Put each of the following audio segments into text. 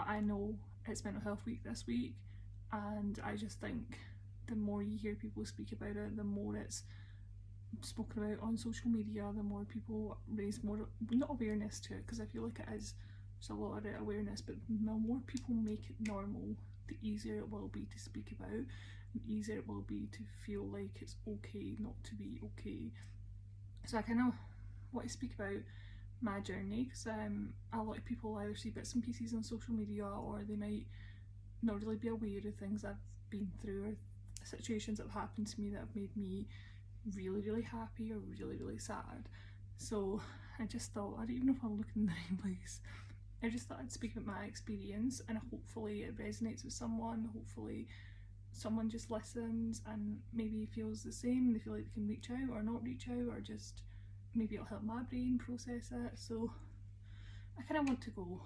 I know it's Mental Health Week this week, and I just think the more you hear people speak about it, the more it's spoken about on social media, the more people raise more, not awareness to it, because I feel like it is, there's a lot of awareness, but the more people make it normal, the easier it will be to speak about, and easier it will be to feel like it's okay not to be okay. So I kind of want to speak about my journey, because a lot of people either see bits and pieces on social media, or they might not really be aware of things I've been through, or situations that have happened to me that have made me really, really happy or really, really sad. So I just thought, I don't even know if I'm looking in the right place, I just thought I'd speak about my experience, and hopefully it resonates with someone. Hopefully someone just listens and maybe feels the same, and they feel like they can reach out or not reach out, or just maybe it'll help my brain process it. So I kind of want to go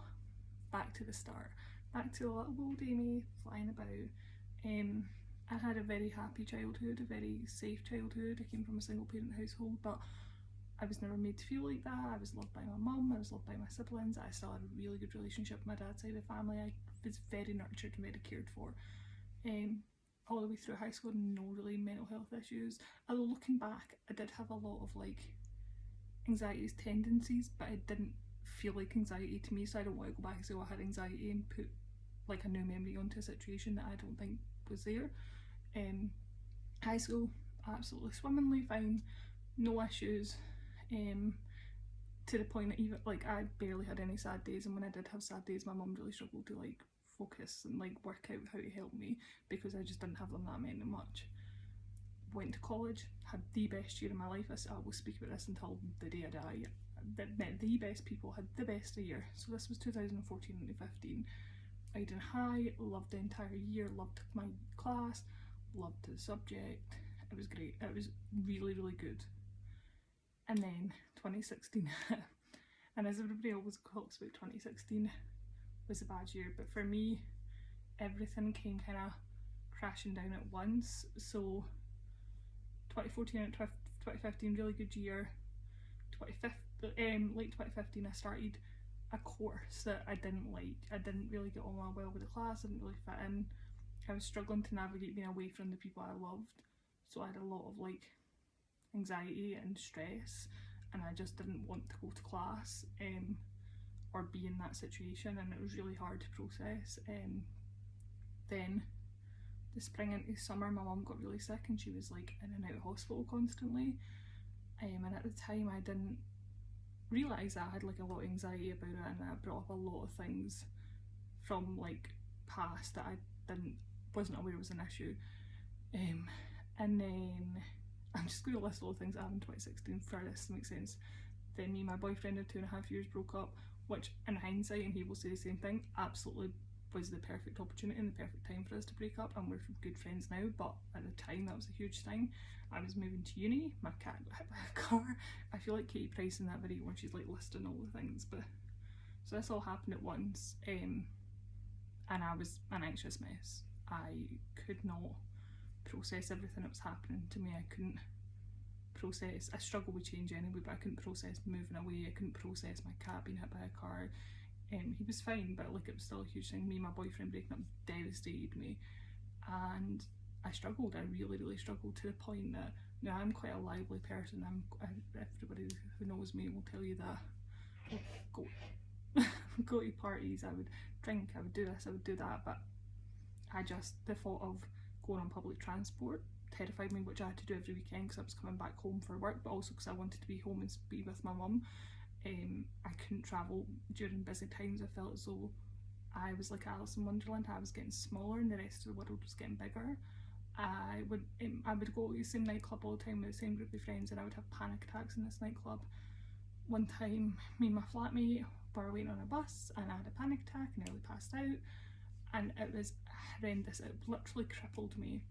back to the start, back to little old Amy flying about. I had a very happy childhood, a very safe childhood. I came from a single parent household, but I was never made to feel like that. I was loved by my mum, I was loved by my siblings, I still had a really good relationship with my dad's side of the family. I was very nurtured and very cared for. All the way through high school, no really mental health issues. Although looking back, I did have a lot of like anxiety tendencies, but it didn't feel like anxiety to me, so I don't want to go back and say, oh, I had anxiety and put like a new memory onto a situation that I don't think was there. High school, absolutely swimmingly fine, no issues, to the point that even like I barely had any sad days, and when I did have sad days, my mum really struggled to like focus and like work out how to help me, because I just didn't have them that meant much. Went to college, had the best year of my life. I will speak about this until the day I die. Met the best people, had the best year. So this was 2014 and 15. I did high, loved the entire year, loved my class, loved the subject. It was great. It was really, really good. And then 2016 and as everybody always talks about, 2016 was a bad year, but for me everything came kind of crashing down at once. So 2014 and 2015, really good year. Late 2015 I started a course that I didn't like. I didn't really get on well with the class, I didn't really fit in. I was struggling to navigate being away from the people I loved, so I had a lot of like anxiety and stress, and I just didn't want to go to class or be in that situation, and it was really hard to process. Then the spring into summer, my mum got really sick and she was like in and out of hospital constantly, and at the time I didn't realise I had like a lot of anxiety about it, and I brought up a lot of things from like past that I wasn't aware was an issue. And then I'm just going to list all the things that happened in 2016 for this to make sense. Then me and my boyfriend of 2.5 years broke up, which in hindsight, and he will say the same thing, absolutely was the perfect opportunity and the perfect time for us to break up, and we're good friends now, but at the time that was a huge thing. I was moving to uni, my cat got hit by a car. I feel like Katie Price in that video when she's like listing all the things, but so this all happened at once, and I was an anxious mess. I could not process everything that was happening to me. I couldn't process, I struggle with change anyway, but I couldn't process moving away. I couldn't process my cat being hit by a car. He was fine, but like it was still a huge thing. Me and my boyfriend breaking up devastated me, and I struggled. I really, really struggled, to the point that now I'm quite a lively person. Everybody who knows me will tell you that. Go to parties, I would drink, I would do this, I would do that, but the thought of going on public transport terrified me, which I had to do every weekend because I was coming back home for work, but also because I wanted to be home and be with my mum. I couldn't travel during busy times. I felt as though I was like Alice in Wonderland. I was getting smaller and the rest of the world was getting bigger. I would go to the same nightclub all the time with the same group of friends, and I would have panic attacks in this nightclub. One time, me and my flatmate were waiting on a bus and I had a panic attack and nearly passed out, and it was horrendous. It literally crippled me,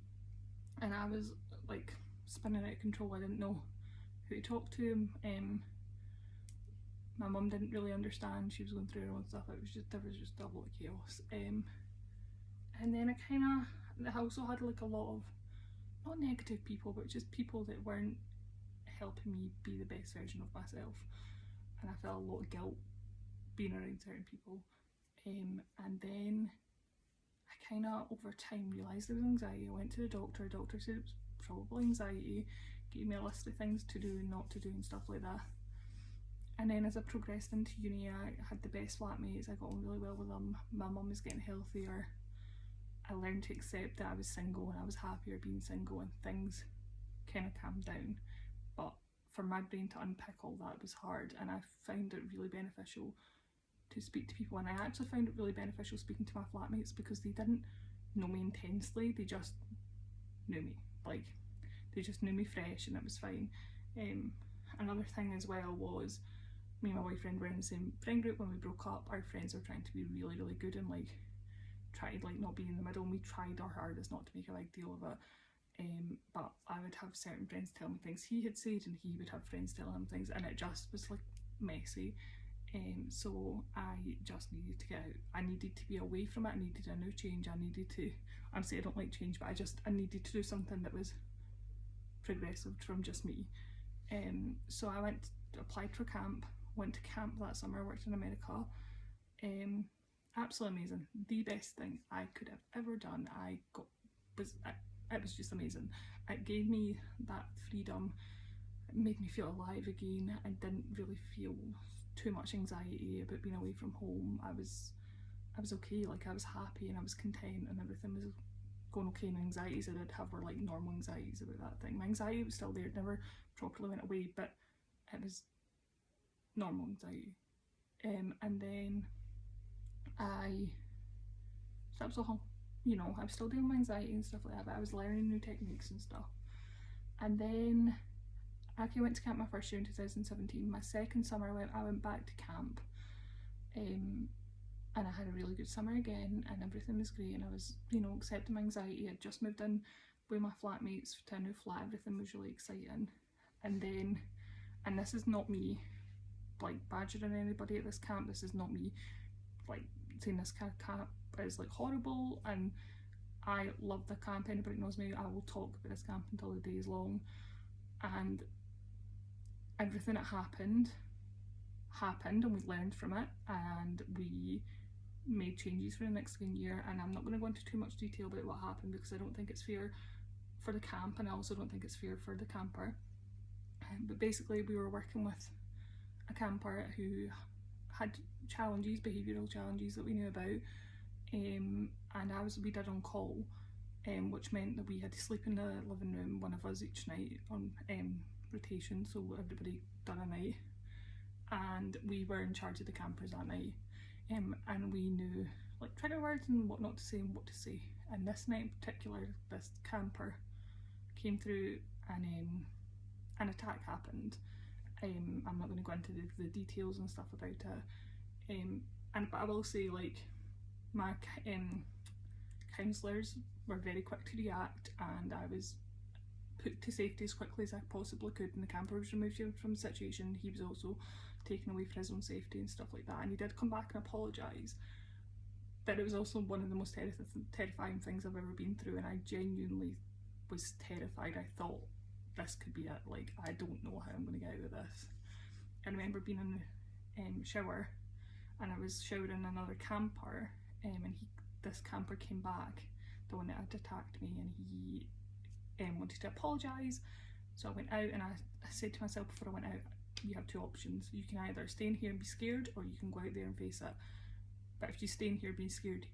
and I was like spinning out of control. I didn't know who to talk to. My mum didn't really understand. She was going through her own stuff. There was just a lot of chaos. And then I also had like a lot of, not negative people, but just people that weren't helping me be the best version of myself. And I felt a lot of guilt being around certain people. And then I kind of over time realised it was anxiety. I went to the doctor said it was probably anxiety, gave me a list of things to do and not to do and stuff like that. And then as I progressed into uni, I had the best flatmates, I got on really well with them, my mum was getting healthier, I learned to accept that I was single and I was happier being single, and things kind of calmed down. But for my brain to unpick all that was hard, and I found it really beneficial to speak to people. And I actually found it really beneficial speaking to my flatmates because they didn't know me intensely, they just knew me, like they just knew me fresh, and it was fine. Another thing as well was me and my boyfriend were in the same friend group. When we broke up, our friends were trying to be really, really good and like tried like not being in the middle, and we tried our hardest not to make a big deal of it. But I would have certain friends tell me things he had said, and he would have friends telling him things, and it just was like messy. So I just needed to get out. I needed to be away from it. I needed a new change. I needed to, I'm saying I don't like change, but I needed to do something that was progressive from just me. So I applied for camp, went to camp that summer, worked in America. Absolutely amazing, the best thing I could have ever done. It was just amazing. It gave me that freedom, it made me feel alive again. I didn't really feel too much anxiety about being away from home. I was okay, like I was happy and I was content and everything was going okay. And anxieties I did have were like normal anxieties about that thing. My anxiety was still there, it never properly went away, but it was normal anxiety. And then that was all, you know, I was still dealing with anxiety and stuff like that, but I was learning new techniques and stuff. And then I went to camp my first year in 2017. My second summer I went back to camp, and I had a really good summer again, and everything was great, and I was, you know, accepting my anxiety. I'd just moved in with my flatmates to a new flat, everything was really exciting. And then, and this is not me like badgering anybody at this camp, this is not me like saying this camp is like horrible, and I love the camp. Anybody knows me, I will talk about this camp until the day is long. And everything that happened and we learned from it, and we made changes for the next year. And I'm not going to go into too much detail about what happened because I don't think it's fair for the camp, and I also don't think it's fair for the camper. But basically we were working with a camper who had challenges, behavioural challenges that we knew about, and we did on call, which meant that we had to sleep in the living room, one of us each night on rotation, so everybody done a night, and we were in charge of the campers that night, and we knew like trigger words and what not to say and what to say. And this night in particular, this camper came through and an attack happened. I'm not going to go into the details and stuff about it, but I will say, like, my counsellors were very quick to react, and I was put to safety as quickly as I possibly could, and the camper was removed from the situation. He was also taken away for his own safety and stuff like that, and he did come back and apologise, but it was also one of the most terrifying things I've ever been through, and I genuinely was terrified. I thought, this could be it, like I don't know how I'm going to get out of this. I remember being in the shower, and I was showering another camper, and this camper came back, the one that had attacked me, and he wanted to apologise. So I went out, and I said to myself before I went out, you have two options. You can either stay in here and be scared, or you can go out there and face it. But if you stay in here being scared,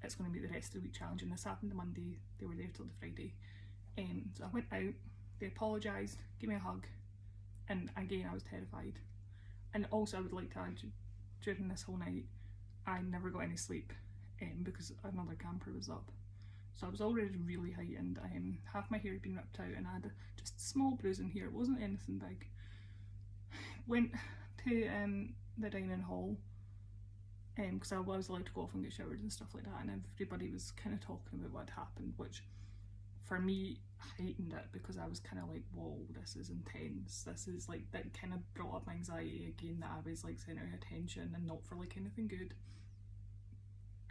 it's going to be the rest of the week challenge. And this happened on Monday, they were there till the Friday. So I went out, they apologised, gave me a hug, and again I was terrified. And also I would like to add, during this whole night I never got any sleep, because another camper was up. So I was already really heightened. Half my hair had been ripped out, and I had just a small bruising here, it wasn't anything big. Went to the dining hall, because I was allowed to go off and get showered and stuff like that, and everybody was kind of talking about what had happened, which for me heightened it, because I was kind of like, whoa, this is intense. This is like, that kind of brought up my anxiety again, that I was like centre of attention and not for like anything good.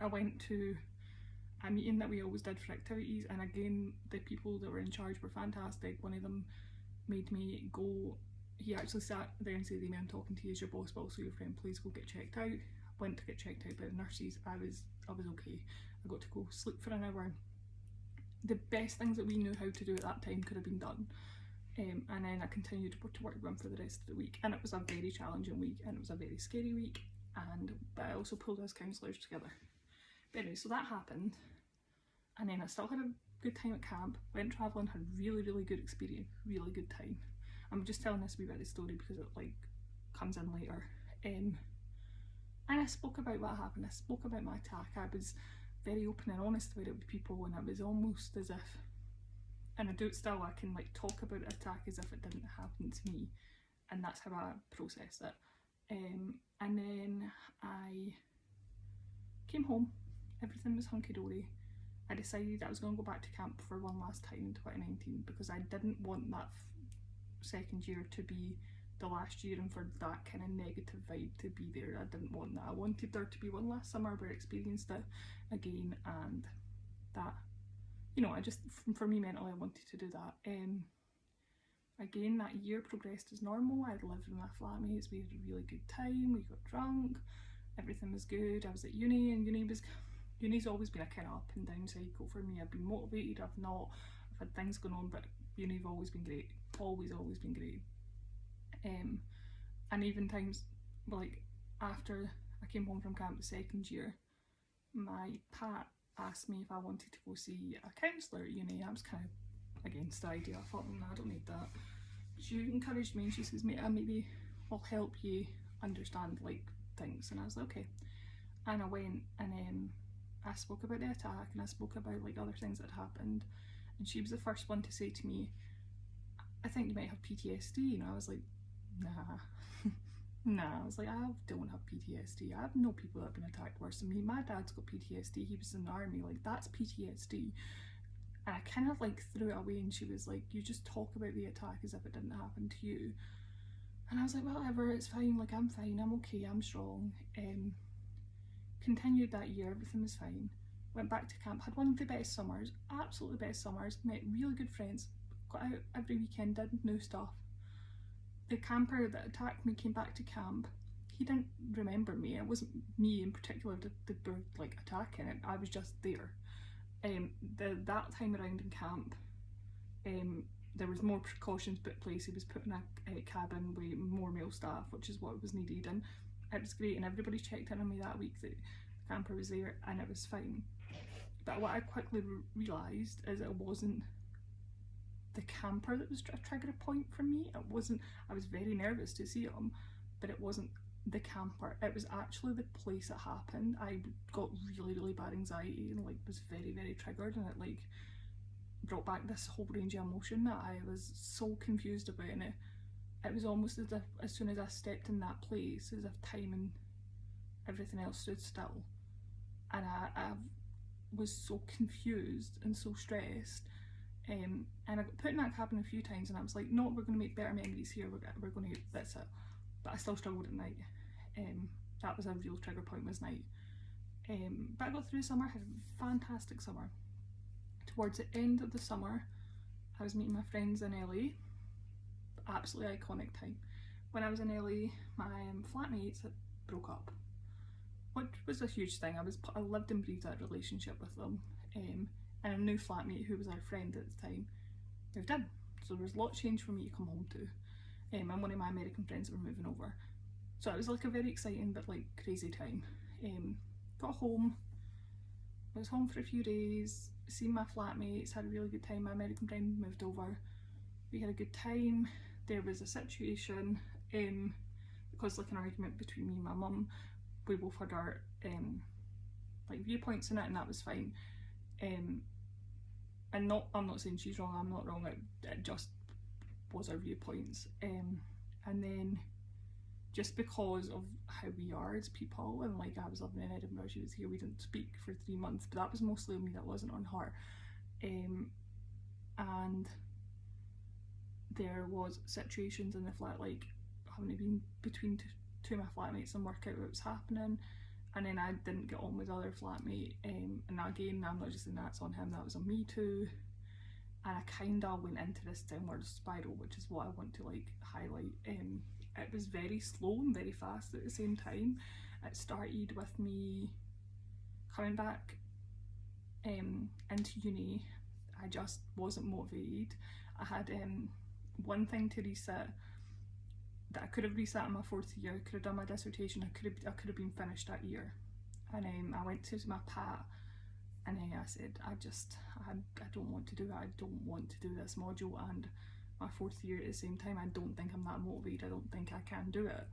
I went to a meeting that we always did for activities, and again the people that were in charge were fantastic. One of them made me go, he actually sat there and said, "I'm talking to you as your boss but also your friend, please go get checked out." went to get checked out by the nurses. I was okay. I got to go sleep for an hour. The best things that we knew how to do at that time could have been done. And then I continued to work with him for the rest of the week, and it was a very challenging week, and it was a very scary week, but I also pulled us counsellors together. But anyway, so that happened, and then I still had a good time at camp, went travelling, had really, really good experience, really good time. I'm just telling this wee bit of the story because it like comes in later. And I spoke about what happened, I spoke about my attack, I was very open and honest about it with people, and it was almost as if, and I do it still, I can like talk about an attack as if it didn't happen to me, and that's how I processed it. And then I came home, everything was hunky-dory. I decided I was going to go back to camp for one last time in 2019 because I didn't want that second year to be the last year and for that kind of negative vibe to be there. I didn't want that. I wanted there to be one last summer where I experienced it again, and that, you know, I just, for me mentally, I wanted to do that. Again, that year progressed as normal. I'd lived with my flatmates, we had a really good time, we got drunk, everything was good. I was at uni, and uni's always been a kind of up and down cycle for me. I've been motivated, I've not, I've had things going on, but uni's always been great, always been great. And even times like after I came home from camp the second year, my Pat asked me if I wanted to go see a counsellor at uni. I was kind of against the idea. I thought, no, I don't need that. She encouraged me and she says, mate, I maybe will help you understand like things. And I was like, okay. And I went, and I spoke about the attack, and I spoke about like other things that happened, and she was the first one to say to me, I think you might have PTSD. And I was like, nah. I was like, I don't have PTSD. I have no people that have been attacked worse than me. My dad's got PTSD, he was in the army, like that's PTSD. And I kind of like threw it away, and she was like, you just talk about the attack as if it didn't happen to you. And I was like, whatever, it's fine, like I'm fine, I'm okay, I'm strong. Continued that year, everything was fine. Went back to camp, had one of the best summers, absolutely best summers, met really good friends, got out every weekend, did new stuff. The camper that attacked me came back to camp. He didn't remember me. It wasn't me in particular that were like attacking it. I was just there. That time around in camp, there was more precautions put in place. He was put in a cabin with more male staff, which is what was needed, and it was great. And everybody checked in on me that week that the camper was there, and it was fine. But what I quickly realised is it wasn't the camper that was a trigger point for me. It wasn't, I was very nervous to see him, but it wasn't the camper. It was actually the place it happened. I got really, really bad anxiety and like was very, very triggered, and it like brought back this whole range of emotion that I was so confused about, and it was almost as if as soon as I stepped in that place, as if time and everything else stood still, and I was so confused and so stressed. And I got put in that cabin a few times, and I was like, no, we're going to make better memories here, we're going to, that's it. But I still struggled at night. That was a real trigger point, was night. But I got through the summer, had a fantastic summer. Towards the end of the summer, I was meeting my friends in LA. Absolutely iconic time. When I was in LA, my flatmates had broke up, which was a huge thing. I lived and breathed that relationship with them. And a new flatmate who was our friend at the time moved in, so there was a lot of change for me to come home to, and one of my American friends were moving over, so it was like a very exciting but like crazy time. Got home, I was home for a few days, seen my flatmates, had a really good time. My American friend moved over, we had a good time. There was a situation, because like an argument between me and my mum, we both had our like viewpoints in it, and that was fine. And I'm not saying she's wrong, I'm not wrong, it just was our viewpoints. And then just because of how we are as people, and like I was living in Edinburgh, she was here, we didn't speak for 3 months, but that was mostly on me, that wasn't on her. And there was situations in the flat, like having been between two of my flatmates and work out what was happening, and then I didn't get on with the other flatmate, and again, I'm not just saying that's on him, that was on me too. And I kind of went into this downward spiral, which is what I want to like highlight. It was very slow and very fast at the same time, It started with me coming back into uni. I just wasn't motivated. I had one thing to reset that I could have reset in my 4th year. I could have done my dissertation. I could have been finished that year. And I went to my PAT, and I said, I don't want to do it. I don't want to do this module and my 4th year at the same time. I don't think I'm that motivated. I don't think I can do it.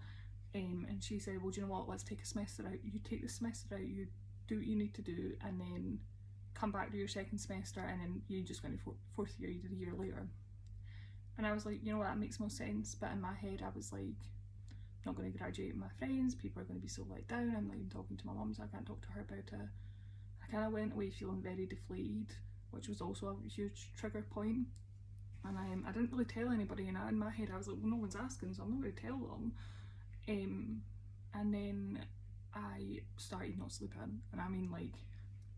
And she said, well, do you know what, let's take a semester out. You take the semester out, you do what you need to do, and then come back to your 2nd semester, and then you just go into 4th year, you did a year later. And I was like, you know what, that makes more sense. But in my head I was like, I'm not going to graduate with my friends, people are going to be so let down. I'm like talking to my mum, so I can't talk to her about it. I kind of went away feeling very deflated, which was also a huge trigger point. And I didn't really tell anybody, and in my head I was like, well, no one's asking, so I'm not going to tell them. And then I started not sleeping, and I mean, like,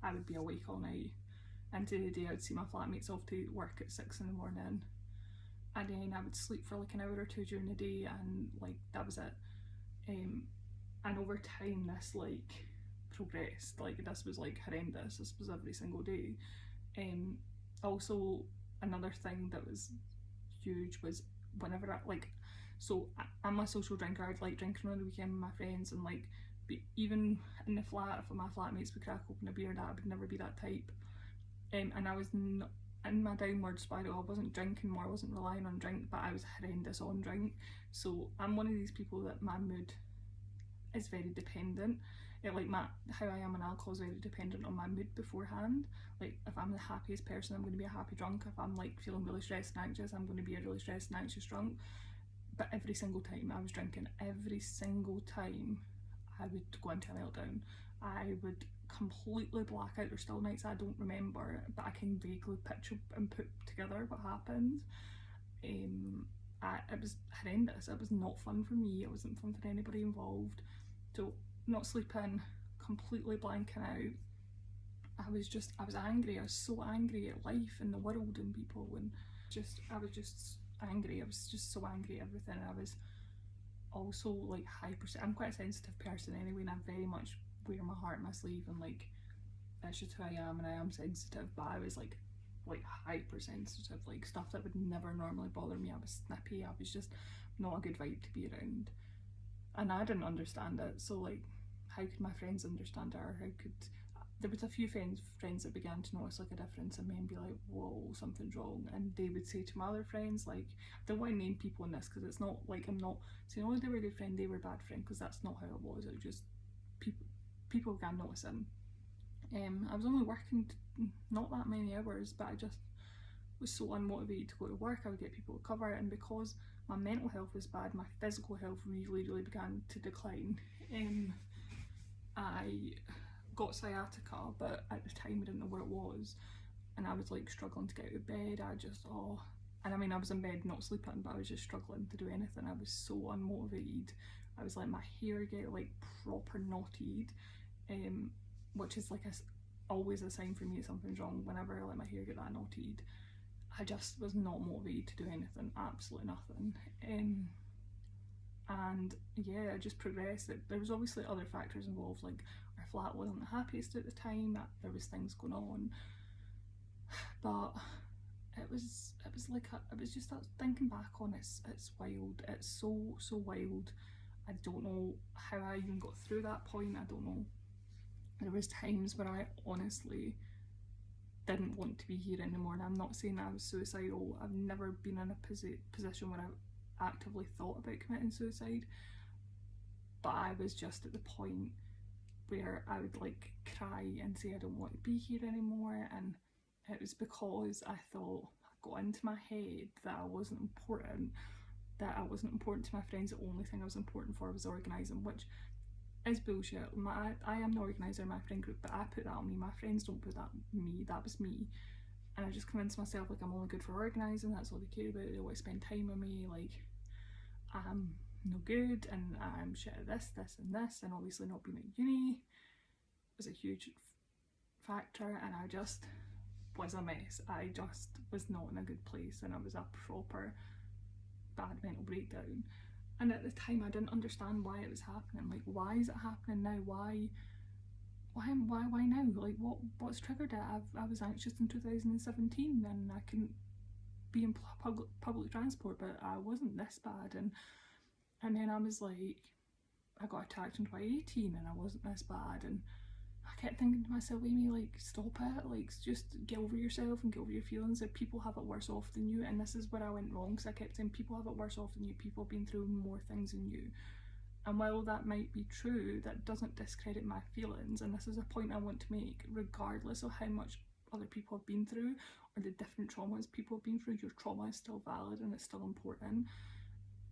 I would be awake all night. Into the day I would see my flatmates off to work at 6 in the morning, and then I would sleep for like an hour or two during the day, and like that was it. And over time this like progressed. Like, this was like horrendous. This was every single day. Also, another thing that was huge was whenever I'm a social drinker. I'd like drinking on the weekend with my friends, and like even in the flat, if my flatmates would crack open a beer, that I would never be that type. And I was not in my downward spiral. I wasn't drinking more, I wasn't relying on drink, but I was horrendous on drink. So I'm one of these people that my mood is very dependent. How I am on alcohol is very dependent on my mood beforehand. Like, if I'm the happiest person, I'm going to be a happy drunk. If I'm like feeling really stressed and anxious, I'm going to be a really stressed and anxious drunk. But every single time I was drinking, every single time I would go into a meltdown. I would completely black out. There's still nights I don't remember, but I can vaguely picture and put together what happened. It was horrendous. It was not fun for me. It wasn't fun for anybody involved. So not sleeping, completely blanking out. I was angry. I was so angry at life and the world and people, and I was just angry. I was just so angry at everything. I was also like I'm quite a sensitive person anyway, and I very much wear my heart on my sleeve, and like that's just who I am, and I am sensitive. But I was like hypersensitive, like stuff that would never normally bother me. I was snippy. I was just not a good vibe to be around, and I didn't understand it. So like, how could my friends understand it, or how could there was a few friends that began to notice like a difference in me and be like, whoa, something's wrong. And they would say to my other friends, like, I don't want to name people in this because it's not like I'm not saying, oh, they were a good friend, they were a bad friend, because that's not how it was. It was just people began noticing. I was only working not that many hours, but I just was so unmotivated to go to work. I would get people to cover it, and because my mental health was bad, my physical health really began to decline. I got sciatica, but at the time I didn't know what it was, and I was like struggling to get out of bed. And I mean, I was in bed not sleeping, but I was just struggling to do anything. I was so unmotivated. I was like, my hair get like proper knotted, which is like always a sign for me that something's wrong. Whenever I let my hair get that knotted, I just was not motivated to do anything, absolutely nothing. And yeah, it just progressed. There was obviously other factors involved, like our flat wasn't the happiest at the time, there was things going on, but it was just that, thinking back on it, it's wild. It's so wild. I don't know how I even got through that point. I don't know. There was times where I honestly didn't want to be here anymore, and I'm not saying I was suicidal. I've never been in a position where I've actively thought about committing suicide, but I was just at the point where I would like cry and say I don't want to be here anymore. And it was because I thought, I got into my head that I wasn't important, to my friends. The only thing I was important for was organising, which is bullshit. I am the organiser of my friend group, but I put that on me. My friends don't put that on me. That was me. And I just convinced myself like I'm only good for organising, that's all they care about. They want to spend time with me, like I'm no good and I'm shit at this and this, and obviously not being at uni was a huge factor, and I just was a mess. I just was not in a good place, and I was a proper bad mental breakdown. And at the time I didn't understand why it was happening. Like, why is it happening now? Why now? Like, what's triggered it? I was anxious in 2017 and I couldn't be in public transport, but I wasn't this bad. And then I was like, I got attacked in 2018 and I wasn't this bad. And I kept thinking to myself, Amy, like, stop it, like, just get over yourself and get over your feelings. That people have it worse off than you. And this is where I went wrong, because I kept saying people have it worse off than you, people have been through more things than you. And while that might be true, that doesn't discredit my feelings. And this is a point I want to make. Regardless of how much other people have been through or the different traumas people have been through, your trauma is still valid and it's still important.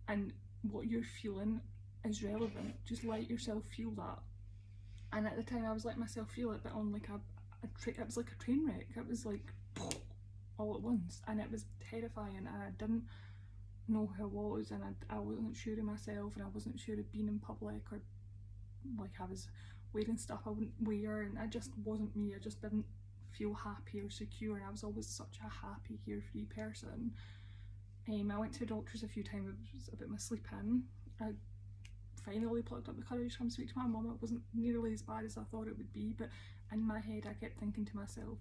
And what you're feeling is relevant. Just let yourself feel that. And at the time I was letting myself feel it, but on like it was like a train wreck. It was like all at once, and it was terrifying, and I didn't know who I was, and I wasn't sure of myself, and I wasn't sure of being in public, or like I was wearing stuff I wouldn't wear, and I just wasn't me. I just didn't feel happy or secure, and I was always such a happy, carefree person. I went to doctors a few times about my sleeping. I finally plucked up the courage to come speak to my mum. It wasn't nearly as bad as I thought it would be, but in my head I kept thinking to myself,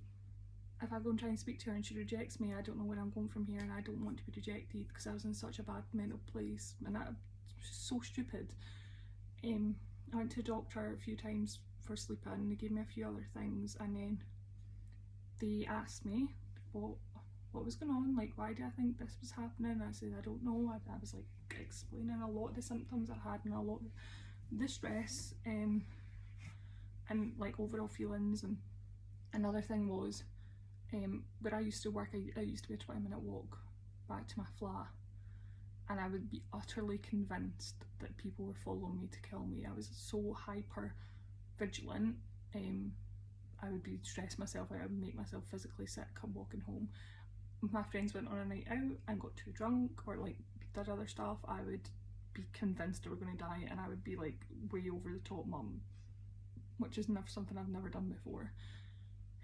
if I go and try and speak to her and she rejects me, I don't know where I'm going from here, and I don't want to be rejected, because I was in such a bad mental place, and that was so stupid. I went to the doctor a few times for sleeping, and they gave me a few other things, and then they asked me what was going on, like, why do I think this was happening? I said, I don't know. I was like explaining a lot of the symptoms I had and a lot of the stress and like overall feelings. And another thing was, where I used to work, I used to be a 20-minute walk back to my flat, and I would be utterly convinced that people were following me to kill me. I was so hyper vigilant. I would be stressed myself out. I would make myself physically sick come walking home. If my friends went on a night out and got too drunk or like did other stuff, I would be convinced they were going to die, and I would be like way over the top mum, which is never something I've never done before.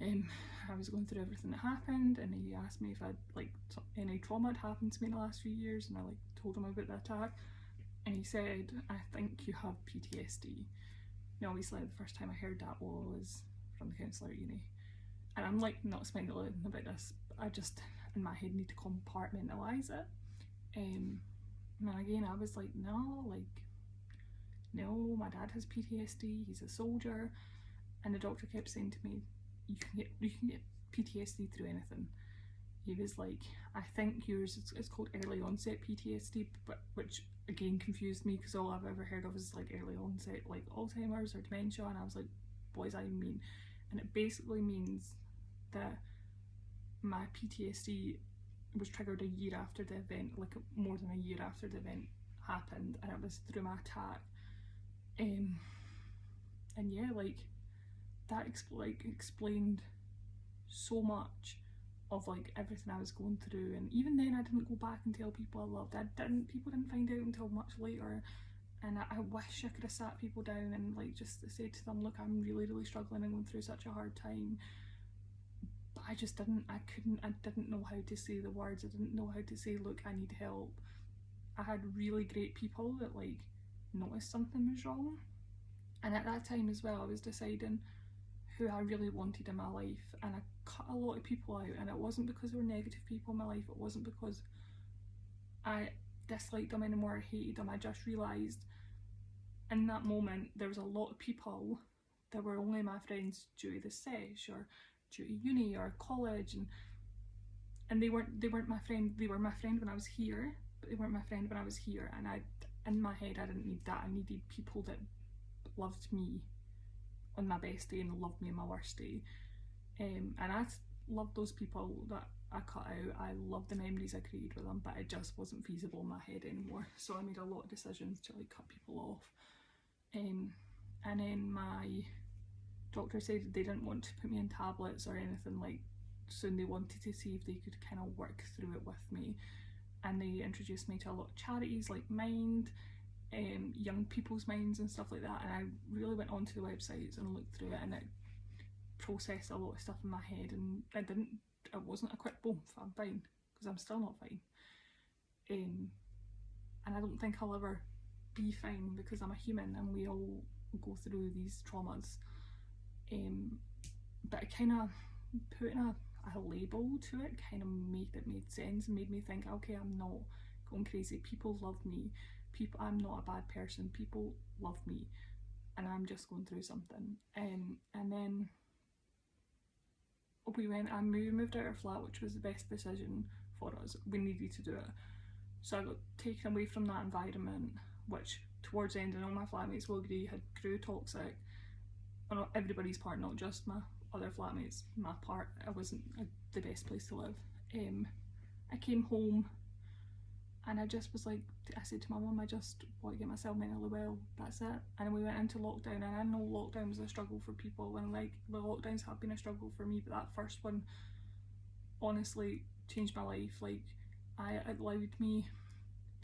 I was going through everything that happened, and he asked me if I'd like any trauma had happened to me in the last few years, and I like told him about the attack, and he said, I think you have PTSD. Now obviously the first time I heard that was from the counsellor at uni, and I'm like not smiling about this, I just in my head need to compartmentalise it. And again I was like, no, my dad has PTSD, he's a soldier. And the doctor kept saying to me, you can get PTSD through anything. He was like, I think yours it's called early onset PTSD, but which again confused me, because all I've ever heard of is like early onset like Alzheimer's or dementia, and I was like, what does that even mean? And it basically means that my PTSD was triggered a year after the event, like more than a year after the event happened, and it was through my attack. And yeah, like that explained so much of like everything I was going through. And even then I didn't go back and tell people I loved. People didn't find out until much later, and I wish I could have sat people down and like just said to them, look, I'm really struggling and going through such a hard time. But I just didn't. I didn't know how to say the words. I didn't know how to say, look, I need help. I had really great people that like noticed something was wrong, and at that time as well I was deciding who I really wanted in my life, and I cut a lot of people out, and it wasn't because there were negative people in my life, it wasn't because I disliked them anymore or hated them. I just realised in that moment there was a lot of people that were only my friends due to the sesh or due to uni or college, and they weren't my friend. They were my friend when I was here, but they weren't my friend when I was here. And in my head I didn't need that. I needed people that loved me on my best day and loved me on my worst day. And I loved those people that I cut out. I loved the memories I created with them, but it just wasn't feasible in my head anymore. So I made a lot of decisions to like cut people off. And then my doctor said they didn't want to put me on tablets or anything like soon. They wanted to see if they could kind of work through it with me, and they introduced me to a lot of charities like Mind, Young People's Minds and stuff like that. And I really went onto the websites and looked through it, and it processed a lot of stuff in my head, and it wasn't a quick boom, I'm fine, because I'm still not fine. And I don't think I'll ever be fine, because I'm a human and we all go through these traumas. But it kind of putting a label to it kind of made sense and made me think, okay, I'm not going crazy. People love me. I'm not a bad person. People love me, and I'm just going through something. And then we moved out of our flat, which was the best decision for us. We needed to do it. So I got taken away from that environment, which towards the end, and all my flatmates will agree, grew toxic. On everybody's part, not just my other flatmates, my part. It wasn't the best place to live. I came home and I just was like, I said to my mum, I just want to get myself mentally well, that's it. And we went into lockdown, and I know lockdown was a struggle for people, and like the lockdowns have been a struggle for me, but that first one honestly changed my life. Like, it allowed me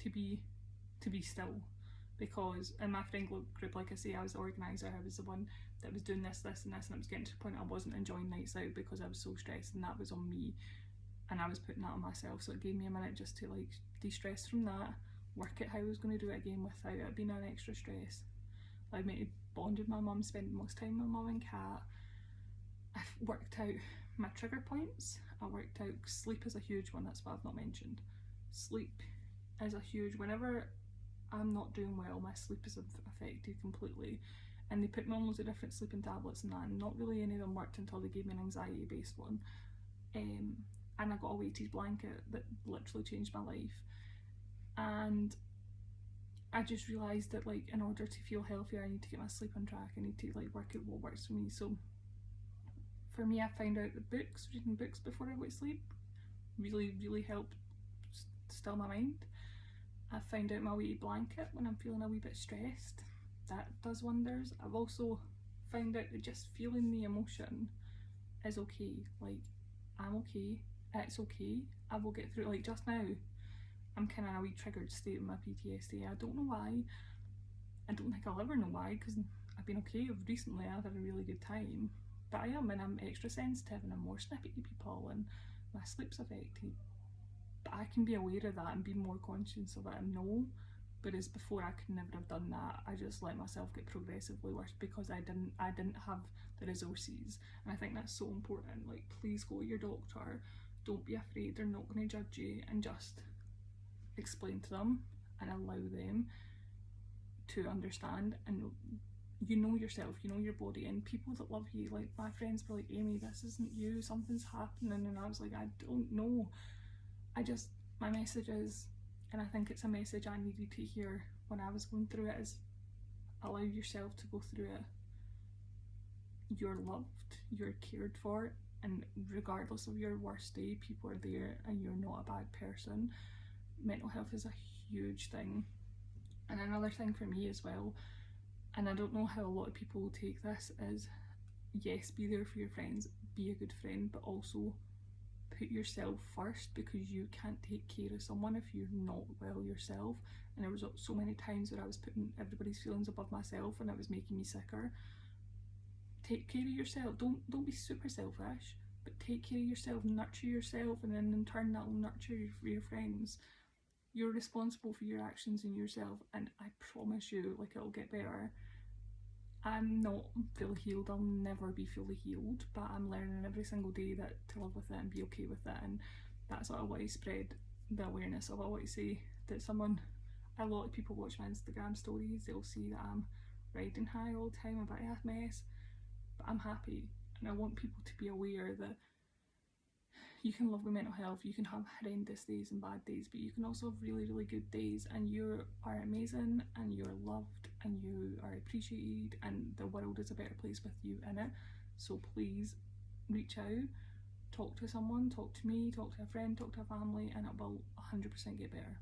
to be still, because in my friend group, like I say, I was the organiser, I was the one that was doing this and this, and it was getting to the point I wasn't enjoying nights out because I was so stressed, and that was on me, and I was putting that on myself. So it gave me a minute just to like de-stress from that, work out how I was going to do it again without it being an extra stress. I made a bond with my mum, spending most time with mum and cat. I've worked out my trigger points. I worked out sleep is a huge one, that's what I've not mentioned. Sleep is a huge, whenever I'm not doing well, my sleep is affected completely. And they put me on loads of different sleeping tablets and that, and not really any of them worked until they gave me an anxiety based one. And I got a weighted blanket that literally changed my life. And I just realised that, like, in order to feel healthier, I need to get my sleep on track. I need to like work out what works for me. So for me, I found out that reading books before I go to sleep really helped still my mind. I found out my weighted blanket when I'm feeling a wee bit stressed. That does wonders. I've also found out that just feeling the emotion is okay. Like, I'm okay, it's okay, I will get through it. Like, just now, I'm kind of in a wee triggered state with my PTSD. I don't know why. I don't think I'll ever know why, because I've been okay recently. I've had a really good time. But I am, and I'm extra sensitive, and I'm more snippy to people, and my sleep's affected. But I can be aware of that and be more conscious of it and know. Whereas before, I could never have done that. I just let myself get progressively worse because I didn't have the resources. And I think that's so important. Like, please go to your doctor. Don't be afraid. They're not going to judge you, and just explain to them and allow them to understand. And you know yourself, you know your body, and people that love you, like my friends were like, Amy, this isn't you, something's happening. And I was like, I don't know. My message is, and I think it's a message I needed to hear when I was going through it, is allow yourself to go through it. You're loved, you're cared for, and regardless of your worst day, people are there, and you're not a bad person. Mental health is a huge thing. And another thing for me as well, and I don't know how a lot of people will take this, is yes, be there for your friends, be a good friend, but also put yourself first, because you can't take care of someone if you're not well yourself. And there was so many times where I was putting everybody's feelings above myself, and it was making me sicker. Take care of yourself. Don't be super selfish, but take care of yourself, nurture yourself, and then in turn that will nurture your friends. You're responsible for your actions and yourself, and I promise you, like, it'll get better. I'm not fully healed, I'll never be fully healed, but I'm learning every single day that to live with it and be okay with it. And that's what I want to spread, the awareness of. I want to say that a lot of people watch my Instagram stories, they'll see that I'm riding high all the time about a mess, but I'm happy. And I want people to be aware that you can live with mental health, you can have horrendous days and bad days, but you can also have really good days, and you are amazing, and you're loved, and you are appreciated, and the world is a better place with you in it. So please reach out, talk to someone, talk to me, talk to a friend, talk to a family, and it will 100% get better.